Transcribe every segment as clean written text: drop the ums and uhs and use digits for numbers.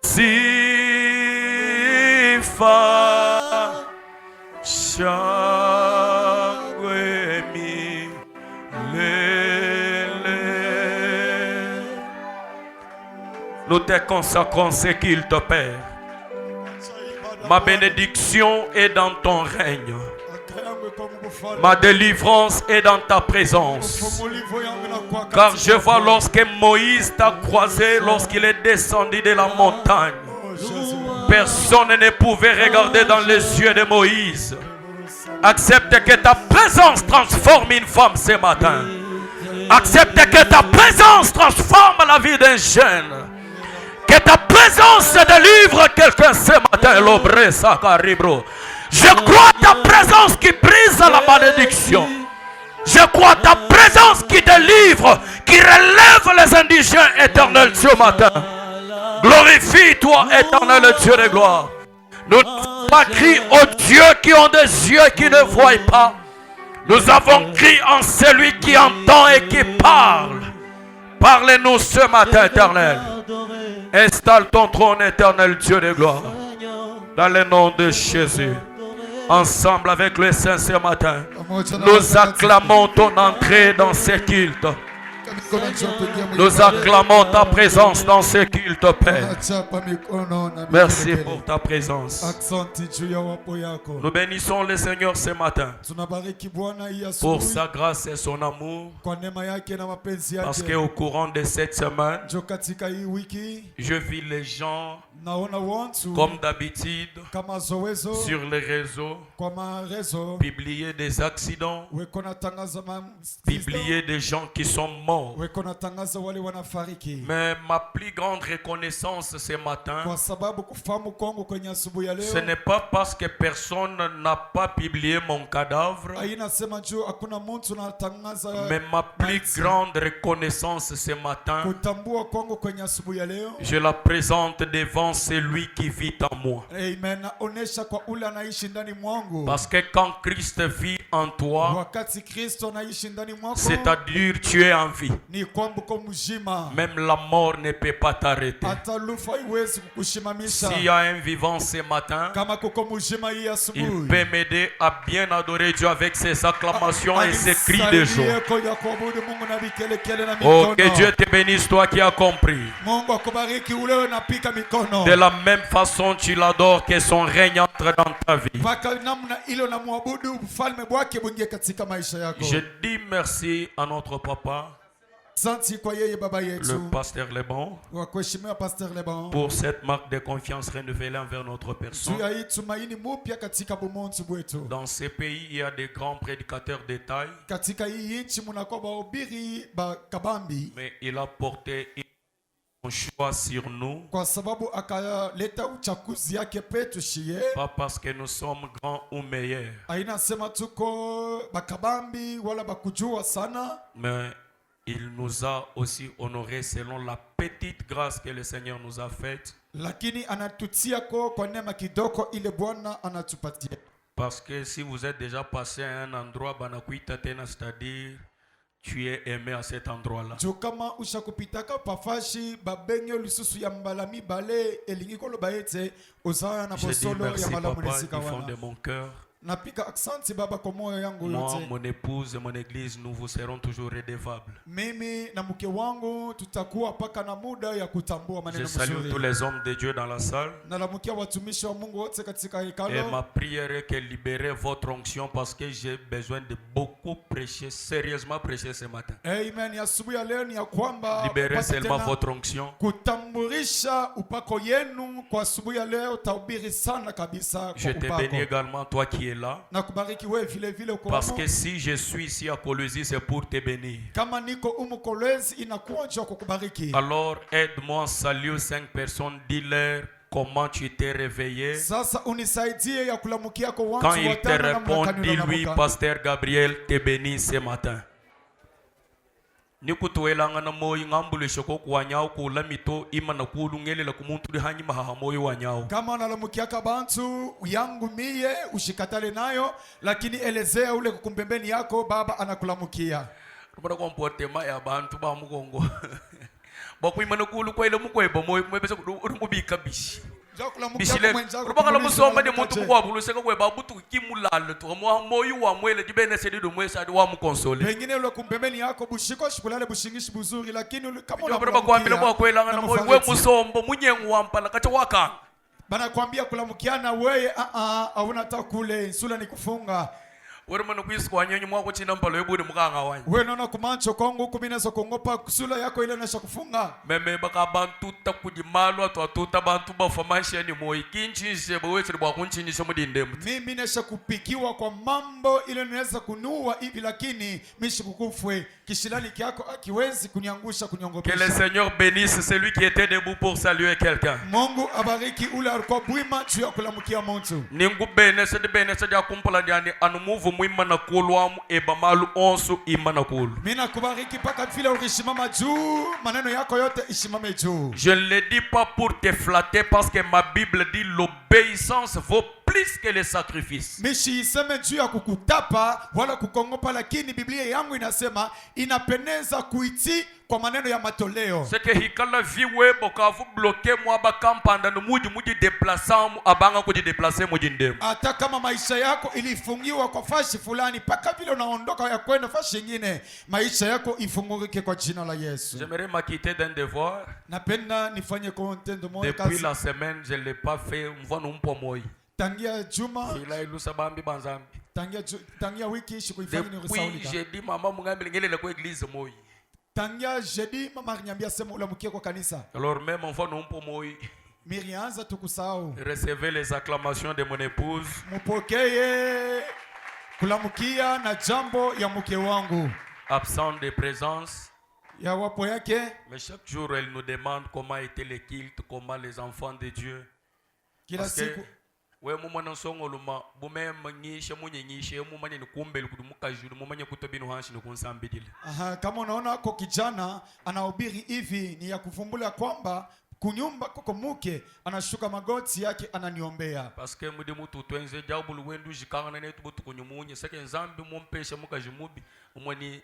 sifa shangwe milele. Nous te consacrons ce qu'il te Père. Ma bénédiction est dans ton règne. Ma délivrance est dans ta présence. Car je vois lorsque Moïse t'a croisé, lorsqu'il est descendu de la montagne, personne ne pouvait regarder dans les yeux de Moïse. Accepte que ta présence transforme une femme ce matin. Accepte que ta présence transforme la vie d'un jeune. Que ta présence délivre quelqu'un ce matin. L'obre sakaribro. Je crois ta présence qui brise la malédiction. Je crois ta présence qui délivre, qui relève les indigents éternels ce matin. Glorifie-toi, éternel Dieu de gloire. Nous n'avons pas crié aux dieux qui ont des yeux qui ne voient pas. Nous avons crié en celui qui entend et qui parle. Parlez-nous ce matin, éternel. Installe ton trône, éternel Dieu de gloire. Dans le nom de Jésus. Ensemble avec le Saint ce matin, nous acclamons ton entrée dans ce culte. Nous acclamons ta présence dans ce culte, Père. Merci pour ta présence. Nous bénissons le Seigneur ce matin pour sa grâce et son amour. Parce qu'au courant de cette semaine, je vis les gens comme d'habitude sur les réseaux publier des accidents, publier des gens qui sont morts. Mais ma plus grande reconnaissance ce matin, ce n'est pas parce que personne n'a pas publié mon cadavre, mais ma plus grande reconnaissance ce matin, je la présente devant celui qui vit en moi. Parce que quand Christ vit en toi, c'est-à-dire tu es en vie. Même la mort ne peut pas t'arrêter. S'il y a un vivant ce matin, il peut m'aider à bien adorer Dieu avec ses acclamations et ses cris de joie. Oh, que Dieu te bénisse, toi qui as compris. De la même façon tu l'adores, que son règne entre dans ta vie. Je dis merci à notre papa, le pasteur Lebon, pour cette marque de confiance renouvelée envers notre personne. Dans ces pays, il y a des grands prédicateurs de taille, mais il a porté un choix sur nous, pas parce que nous sommes grands ou meilleurs, mais il nous a aussi honorés selon la petite grâce que le Seigneur nous a faite. Parce que si vous êtes déjà passé à un endroit, c'est-à-dire tu es aimé à cet endroit-là. Ils font de mon cœur. Moi, mon épouse et mon église, nous vous serons toujours redevables. Je salue tous les hommes de Dieu dans la salle. Et ma prière est que libérez votre onction, parce que j'ai besoin de beaucoup prêcher, sérieusement prêcher ce matin. Libérez seulement votre onction. Je te bénis également, toi qui es là, parce que si je suis ici à Colosie, c'est pour te bénir. Alors aide-moi à saluer 5 personnes, dis-leur comment tu t'es réveillé. Quand il te répond, dis-lui, Pasteur Gabriel te bénit ce matin. Nikutuelanga na moyi ngambule shoko kuwanyao kula mito ima na kulungele la kumuntu di hanyi mahahamoyi wanyao. Kama nalamukiaka bantu yangu miye ushikatale nayo, lakini elezea ule kukumbembeni yako baba anakulamukia. Rumana komportema ya bantu ba mugongo. Bakwi manukulu kwa ile mukwebo moyi kumebesa kabishi. Njakulamukia Bishile. mwenzako Rubanga la kumuliza musomba de malamuka muntu je. kwa buluseka kwe babutu kimulala tu. Moyo wa mwele dibene sedi do mwesa adi wa mukonsole. Pengine ule kumpembeni yako bushiko shipulale bushingishi buzuri lakini kama Ndio kwa mbele kwa kwela ngana moyo we musombo munyengu wampala kacha waka. Bana kuambia kulamukiana wewe hauna ta kule sula ni kufunga. Wewe mwana kuisko wanyonyi mwako china mpalo yebude mukanga wanyi. Wewe naona kumancho kongo kuminezo kongopa kusula yako ile nasha kufunga. Meme baka bantu takujimalo atuatuta bantu bafamasha ni moyo kinchinje bwe chiri bwa kunchinjisha mudinde muti. Mimi nesha kupikiwa kwa mambo ile naweza kunua hivi lakini mishi kukufwe kishilani kyako akiwezi kuniangusha kuniongopesha. Que le Seigneur bénisse celui qui était debout pour saluer quelqu'un. Mungu abariki ule alikuwa bwima juu ya kulamukia mtu. Ningu bene se dia kumpala ndiani anumuvu mwima na kulwamu ebamalu onsu ima na kulu. Mina kubariki paka vile ukishimama juu maneno yako yote ishimame juu. Je ne le dis pas pour te flatter parce que ma Bible dit l'obéissance vaut plus que les sacrifices. Mishi iseme juu ya kukutapa wala kukongopa lakini Biblia yangu inasema inapendeza kuiti kwa maneno ya matoleo. C'est que hikala viwe bokavu bloquer mwa bakampanda no muji déplacer mu abanga ko déplacer mu jindemu. Hata kama maisha yako ilifungiwa kwa fashi fulani paka vile unaondoka ya kwenda fashi nyingine maisha yako ifungurike kwa jina la Yesu. J'aimerais m'acquitter d'un devoir. Napenda nifanye contendo moja kazi. Depuis la semaine je l'ai pas fait mvano mpo moi. Tangia juma ila ilusa bambi banzambi. Tangia wiki shikuifanya ni Depuis jeudi mama mungambi ngele kwa église moi. Tangia jeudi mama nyambia sema ulamukie kwa kanisa. Alors même mvano mpo moi. Mirianza tukusahau. Recevez les acclamations de mon épouse. Mupokee kulamukia na jambo ya mke wangu. Absent de présence. Ya wapo yake. Mais chaque jour elle nous demande comment était le culte, comment les enfants de Dieu. Kila siku we mumwana songoluma bume manyisha munyenyishe mumanye nikumbele kudumuka juru mumanye kutobinu hanshi nikunsambidile. Kama unaona kwa kijana anahubiri hivi ni ya kuvumbula kwamba kunyumba koko muke anashuka magoti yake ananiombea. Parce que mudi mutu twenze jabulu wendu jikanga netu butu kunyumunye seke nzambi mumpesha mukajimubi umwani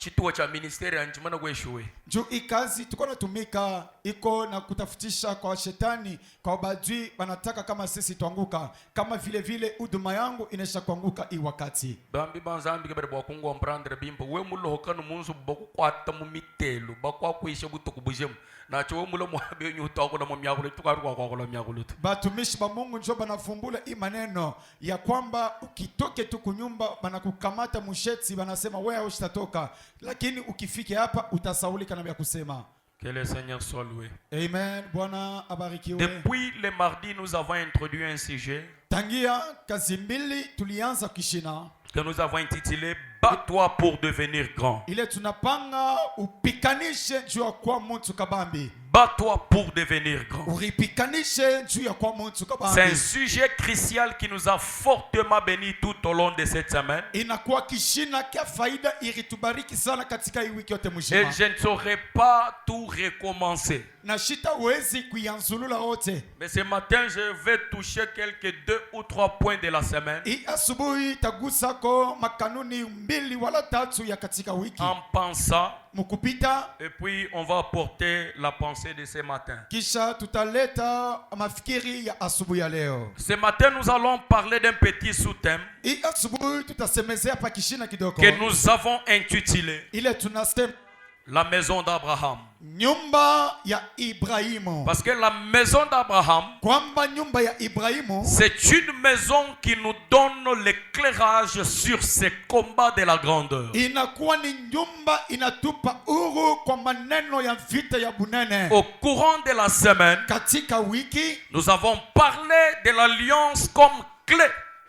chituo cha ministeri anjimana kweshuwe. Juu ikazi tuko natumika iko na kutafutisha kwa shetani kwa badui wanataka kama sisi tuanguka kama vile vile huduma yangu inesha kuanguka hii wakati. Bambi banzambi kebere bwa kungo mprandre bimbo we mulo hokano munzu bokukwata mu mitelo bakwa kwisha butuku bujemu nacho we mulo mwabe nyuto na mwamyakulu tukaruka kwa kwa myakulu. Batumishi ba Mungu njo banafumbula hii maneno ya kwamba ukitoke tu kunyumba banakukamata musheti banasema wewe usitatoka lakini ukifike hapa utasaulika na vya kusema. Que le Seigneur soit loué. Amen. Bwana abarikiwe. Depuis le mardi nous avons introduit un sujet tangia kazi mbili tulianza kishina que nous avons intitulé Bats-toi pour devenir grand. ile tunapanga upikanishe juu ya kwa mtu kabambi. Bats-toi pour devenir grand. Uripikanishe juu ya kwa mtu kabambi. C'est un sujet crucial qui nous a fortement bénis tout au long de cette semaine. Inakuwa kishina kia faida iritubariki sana katika hii wiki yote mzima. Et je ne saurais pas tout recommencer. Na shita uwezi kuyanzulula wote. Mais ce matin je vais toucher quelques 2 ou 3 points de la semaine. Hii asubuhi tagusako makanuni mbili wala tatu ya katika wiki. En pensant mukupita. Et puis on va apporter la pensée de ce matin. Kisha tutaleta mafikiri ya asubuhi ya leo. Ce matin nous allons parler d'un petit sous-thème Hii asubuhi tutasemezea pa kishina kidogo. Que nous avons intitulé ile tunasema la maison d'Abraham. Nyumba ya Ibrahimu. Parce que la maison d'Abraham, kwamba nyumba ya Ibrahimu, c'est une maison qui nous donne l'éclairage sur ces combats de la grandeur. Inakuwa ni nyumba inatupa uru kwa maneno ya vita ya bunene. Au courant de la semaine, katika wiki, nous avons parlé de l'alliance comme clé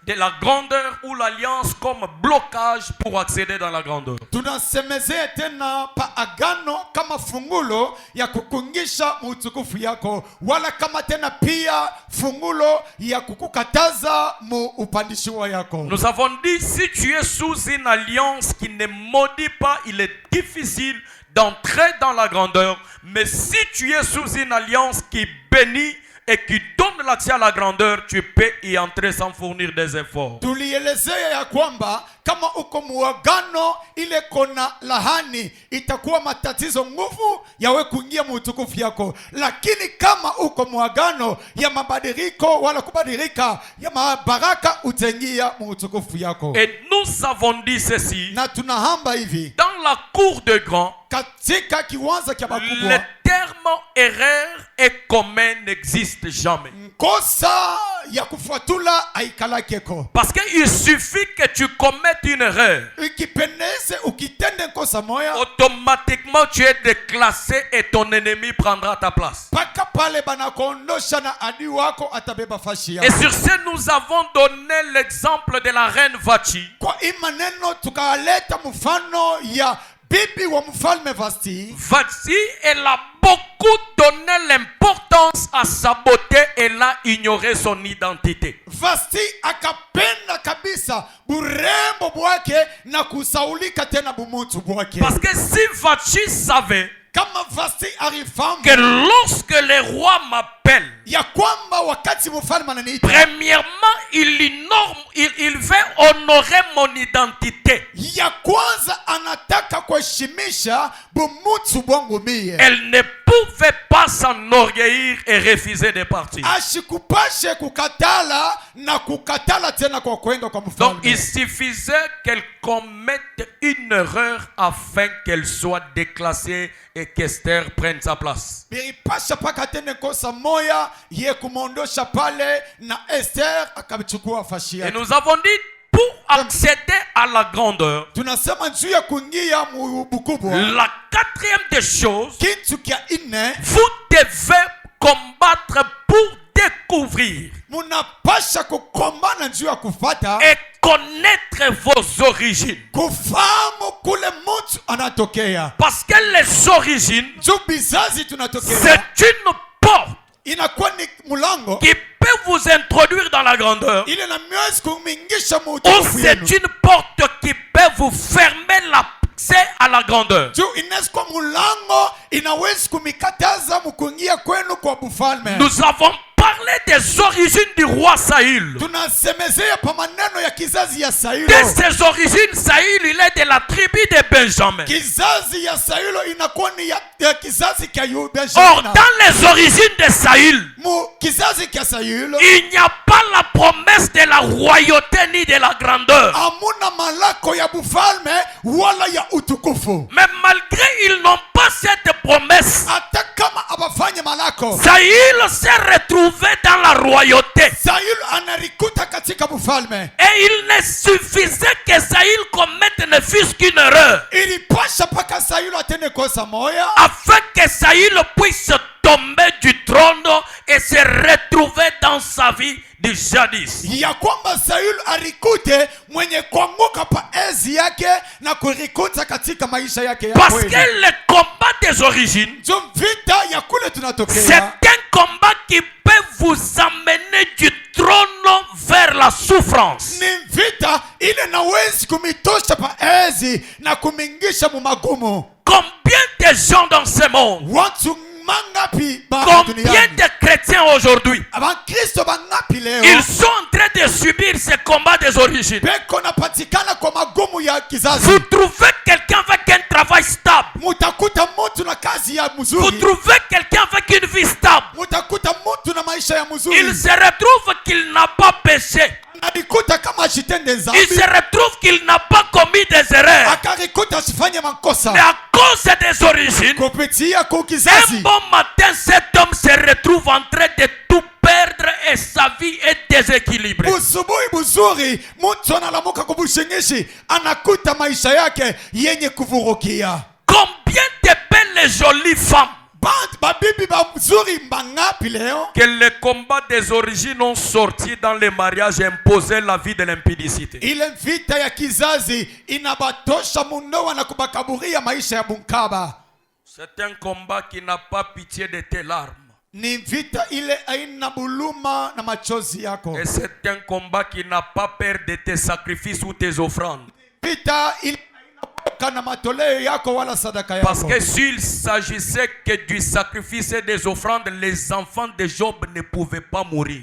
de la grandeur ou l'alliance comme blocage pour accéder dans la grandeur. Tunasemezea tena pa agano kama fungulo ya kukungisha utukufu yako, wala kama tena pia fungulo ya kukukataza mu upandishi yako. Nous avons dit si tu es sous une alliance qui ne maudit pas, il est difficile d'entrer dans la grandeur, mais si tu es sous une alliance qui bénit et qui donne demande l'accès à la grandeur, tu peux y entrer sans fournir des efforts. Tulielezea ya kwamba kama uko muagano ile kona lahani itakuwa matatizo nguvu yawe kuingia muutukufu yako, lakini kama uko muagano ya mabadiliko wala kubadilika ya mabaraka utaingia muutukufu yako. Et nous avons dit ceci, Na tunahamba hivi dans la cour de grands, katika kiwanza kia bakubwa, le terme erreur et commun n'existe jamais. kosa ya kufuatula haikalakeko. Parce qu'il suffit que tu commettes une erreur. Ikipendeze ukitende kosa moya, Automatiquement tu es déclassé et ton ennemi prendra ta place. paka pale banakuondosha na adui wako atabeba fashi Et yako. sur ce, nous avons donné l'exemple de la reine Vati. Kwa hii maneno tukaleta mfano ya bibi wa mfalme Vasti. Vati, elle a beaucoup donné l'importance à sa beauté. Elle a ignoré son identité. Vasti akapenda kabisa burembo bwake na kusaulika tena bumutu bwake. Parce que si Vati savait Kama Vasti arifamu que lorsque les rois m'appellent, ya kwamba wakati mfalme ananiita, premièrement, il veut honorer mon identité. ya kwanza anataka kuheshimisha bumutu bwangu mie, Elle ne pouvait pas s'enorgueillir et refuser de partir. ashikupashe kukatala na kukatala tena kwa kwenda kwa Donc mfalme. il suffisait qu'elle commette une erreur afin qu'elle soit déclassée et qu'Esther prenne sa place. Biripasha paka tene kosa moya ye kumondosha pale na Esther akachukua fashi Et yake. nous avons dit, pour accéder à la grandeur, Tunasema juu ya kuingia mubukubwa, la quatrième des choses, kitu kia ine, vous devez combattre pour découvrir munapasha kukombana juu ya kufata et connaître vos origines. kufahamu kule mtu anatokea. Parce que les origines, Juu bizazi tunatokea c'est une porte inakuwa ni mulango qui peut vous introduire dans la grandeur, ile na miwezi kumingisha ou muutukufu yenu. c'est une porte qui peut vous fermer l'accès à la grandeur. Juu inawezi kwa mulango inawezi kumikataza mukuingia kwenu kwa bufalme. Nous avons parlé des origines du roi Saül. Tunasemezea pa maneno ya kizazi ya Saulo. De ses origines, Saül, il est de la tribu de Benjamin. Kizazi ya Saulo inakuwa ni ya kizazi kya Or, Benjamin. dans les origines de Saül, Mu kizazi kya Saulo il n'y a pas la promesse de la royauté ni de la grandeur. amuna malako ya bufalme wala ya utukufu. Mais malgré ils n'ont pas cette promesse, Hata kama abafanye malako, Saül s'est retrouvé dans la royauté. Saulo anarikuta katika bufalme. Et il ne suffisait que Saül commette ne fût qu'une erreur, Ilipasha paka Saulo atende kosa moya afin que Saül puisse tomber du trône et se retrouver dans sa vie du jadis. ya kwamba Saulo arikute mwenye kuanguka pa ezi yake na kurikuta katika maisha yake ya Parce kweli. que le combat des origines, Juu vita ya kule c'est tunatokea un combat qui peut vous amener du trône vers la souffrance. ni vita ile nawezi kumitosha pa ezi na kumingisha mumagumu. Combien de gens dans ce monde, Watu mangapi ba combien duniani, de chrétiens aujourd'hui, abakristo bangapi leo ils sont en train de subir ce combat des origines. beko napatikana kwa magumu ya kizazi. Vous trouvez quelqu'un avec un travail stable. Mutakuta mtu na kazi ya Vous mzuri, trouvez quelqu'un avec une vie stable. mutakuta mtu na maisha ya Il mzuri, se retrouve qu'il n'a pas péché. alikuta kama ashitende Il se dhambi, retrouve qu'il n'a pas commis des erreurs. akarikuta asifanye makosa. Mais à cause des origines, Kupitia kwa un kizazi, bon matin, cet homme se retrouve en train de tout perdre et sa vie est déséquilibrée. busubuhi buzuri mtu analamuka kubushingishi, anakuta maisha yake yenye kuvurukia. Combien de belles et jolies femmes Babibi bazuri bangapi leo que les combats des origines ont sorti dans les mariages et imposé la vie de l'impudicité. ile vita ya kizazi inabatosha mundoa na kubakaburia maisha ya bunkaba. C'est un combat qui n'a pas pitié de tes larmes. Ni vita ile aina buluma na machozi yako. Et c'est un combat qui n'a pas peur de tes sacrifices ou tes offrandes. Vita ile aina ondoka na matoleo yako wala sadaka yako. Parce que s'il s'agissait que du sacrifice et des offrandes, les enfants de Job ne pouvaient pas mourir.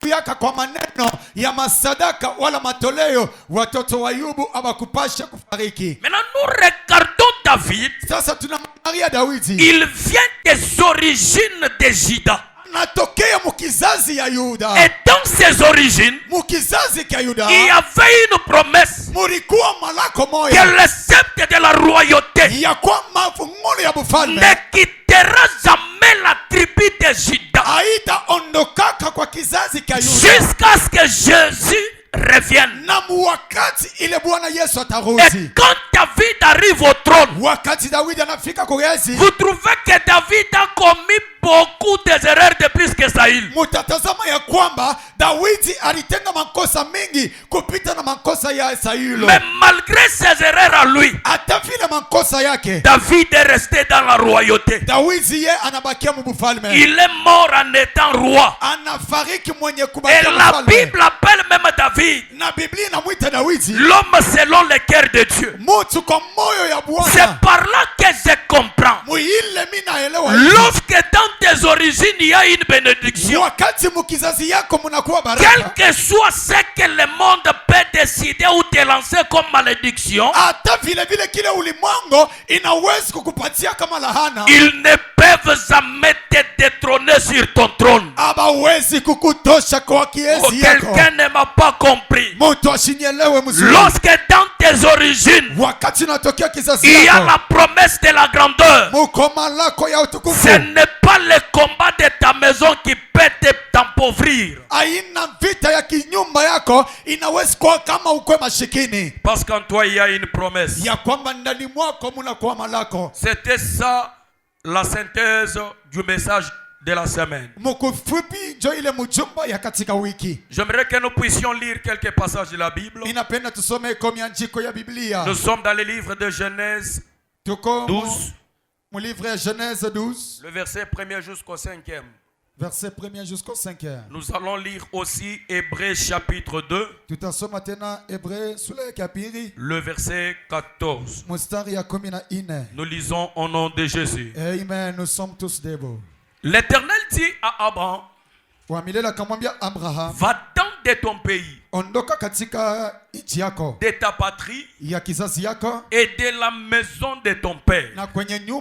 Yaka kwa maneno ya masadaka wala matoleo, watoto wa Ayubu abakupasha kufariki. Maintenant nous regardons David. Sasa tunamwangalia Daudi. Il vient des origines de Juda. Natokea mukizazi ya Yuda. Et dans ses origines, mukizazi ya Yuda, il y avait une promesse mulikuwa malako moya que le sceptre de la royauté ya kwamba fungulo ya bufalme ne quittera jamais la tribu de Juda haitaondokaka kwa kizazi ya Yuda jusqu'à ce que Jésus revienne. Na wakati ile Bwana Yesu Et atarudi. quand David arrive au trône, Wakati Daudi anafika kwa Yesu, vous trouvez que David a commis beaucoup d'erreurs de plus que Saül. mutatazama ya kwamba Daudi alitenda makosa mengi kupita na makosa ya Saulo. Mais malgré ses erreurs à lui, Hata vile makosa yake, David est resté dans la royauté. Daudi ye anabakia mubufalme. Il est mort en étant roi. Anafariki mwenye Et kubakia la mfalme. Bible appelle même David Na Biblia inamwita Daudi l'homme selon le cœur de Dieu. mutu kwa moyo ya C'est Bwana. par là que je comprends. Muile mimi naelewa. Lorsque dans tes origines il y a une bénédiction, Wakati mukizazi yako munakuwa quel baraka. que soit ce que le monde peut décider ou te lancer comme malédiction, Hata vile vile kile ulimwengu inaweza kukupatia kama lahana. ils ne peuvent jamais te détrôner sur ton trône. Abawezi kukutosha kwa Oh, kiesi yako. quelqu'un ne m'a pas compris. Mutu ashinyelewe mzuri. Lorsque dans tes origines Wakati unatokea kizazi il y a yako, la promesse de la grandeur, muko malako ya utukufu. ce n'est pas le combat de ta maison qui peut t'appauvrir. Aina vita ya kinyumba yako inaweza kuwa kama ukwe mashikini. Parce qu'en toi il y a une promesse. Ya kwamba ndani mwako munakuwa malako. C'était ça la synthèse du message de la semaine. Mukufupi njo ile mjumba ya katika wiki. J'aimerais que nous puissions lire quelques passages de la Bible. Ninapenda tusome komianjiko ya Biblia. Nous sommes dans le livre de Genèse Tuko 12, mu livre ya Genèse 12, le verset 1er jusqu'au 5e. verset 1er jusqu'au 5e. Nous allons lire aussi Hébreux chapitre 2, Tutasoma tena Hebreu sura ya pili le verset 14. mstari ya 14. Nous lisons au nom de Jésus. Amen, nous sommes tous debout. L'Éternel dit à Abraham, Wa milele akamwambia Abraham, va-t'en de ton pays, ondoka katika nchi yako de ta patrie ya kizazi yako et de la maison de ton père. na kwenye nyumba